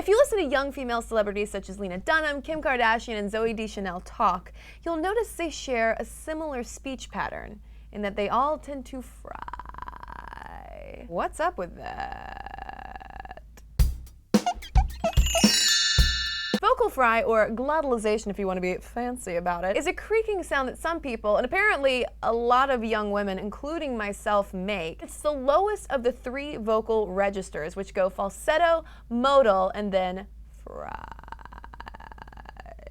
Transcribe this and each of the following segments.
If you listen to young female celebrities such as Lena Dunham, Kim Kardashian, and Zooey Deschanel talk, you'll notice they share a similar speech pattern in that they all tend to fry. What's up with that? Vocal fry, or glottalization if you want to be fancy about it, is a creaking sound that some people, and apparently a lot of young women, including myself, make. It's the lowest of the 3 vocal registers, which go falsetto, modal, and then fry.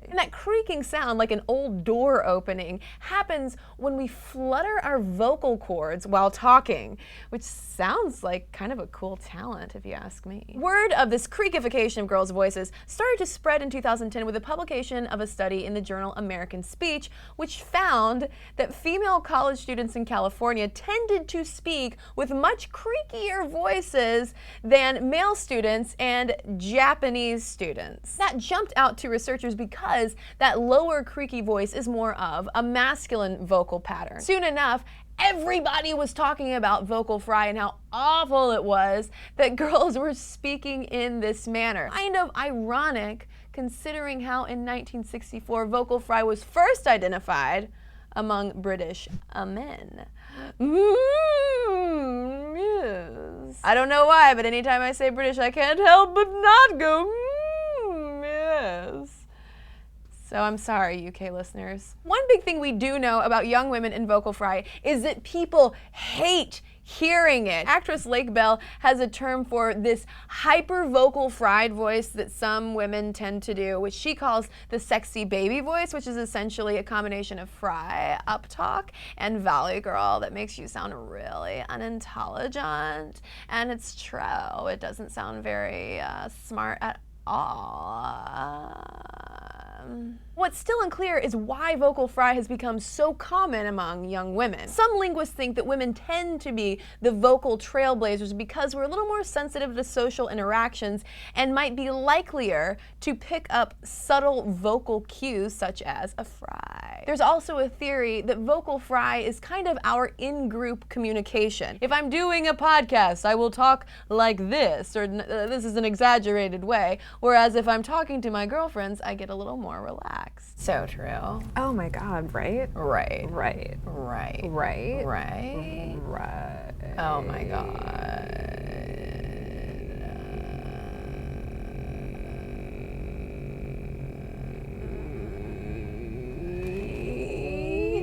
And that creaking sound, like an old door opening, happens when we flutter our vocal cords while talking, which sounds like kind of a cool talent, if you ask me. Word of this creakification of girls' voices started to spread in 2010 with the publication of a study in the journal American Speech, which found that female college students in California tended to speak with much creakier voices than male students and Japanese students. That jumped out to researchers because that lower creaky voice is more of a masculine vocal pattern. Soon enough, everybody was talking about vocal fry and how awful it was that girls were speaking in this manner. Kind of ironic considering how in 1964 vocal fry was first identified among British men. Yes. I don't know why, but anytime I say British, I can't help but not go, yes. So I'm sorry, UK listeners. One big thing we do know about young women in vocal fry is that people hate hearing it. Actress Lake Bell has a term for this hyper vocal fried voice that some women tend to do, which she calls the sexy baby voice, which is essentially a combination of fry, uptalk, and valley girl that makes you sound really unintelligent. And it's true, it doesn't sound very smart at all. What's still unclear is why vocal fry has become so common among young women. Some linguists think that women tend to be the vocal trailblazers because we're a little more sensitive to social interactions and might be likelier to pick up subtle vocal cues such as a fry. There's also a theory that vocal fry is kind of our in-group communication. If I'm doing a podcast, I will talk like this, or this is an exaggerated way, whereas if I'm talking to my girlfriends, I get a little more relaxed. So true. Oh my God, right? Right. Right. Right. Right. Right. Right. Oh my God.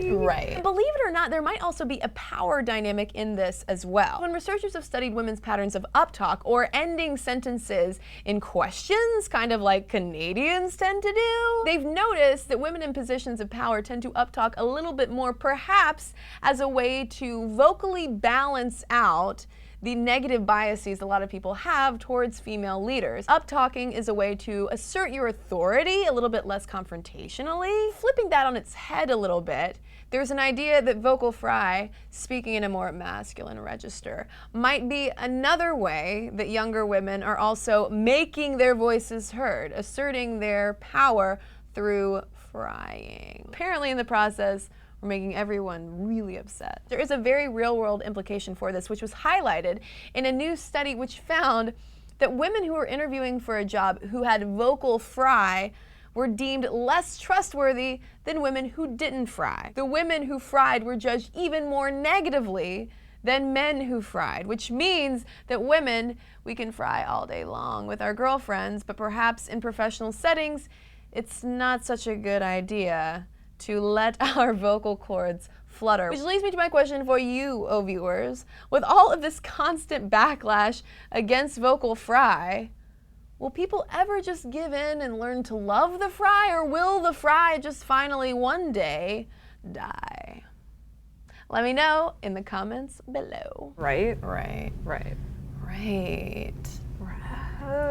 Right. And believe it or not, there might also be a power dynamic in this as well. When researchers have studied women's patterns of uptalk or ending sentences in questions, kind of like Canadians tend to do, they've noticed that women in positions of power tend to uptalk a little bit more, perhaps as a way to vocally balance out the negative biases a lot of people have towards female leaders. Uptalking is a way to assert your authority a little bit less confrontationally. Flipping that on its head a little bit, there's an idea that vocal fry, speaking in a more masculine register, might be another way that younger women are also making their voices heard, asserting their power through frying. Apparently in the process, we're making everyone really upset. There is a very real-world implication for this, which was highlighted in a new study which found that women who were interviewing for a job who had vocal fry were deemed less trustworthy than women who didn't fry. The women who fried were judged even more negatively than men who fried, which means that women, we can fry all day long with our girlfriends, but perhaps in professional settings, it's not such a good idea to let our vocal cords flutter. Which leads me to my question for you, oh viewers. With all of this constant backlash against vocal fry, will people ever just give in and learn to love the fry, or will the fry just finally one day die? Let me know in the comments below. Right? Right. Right. Right. Right.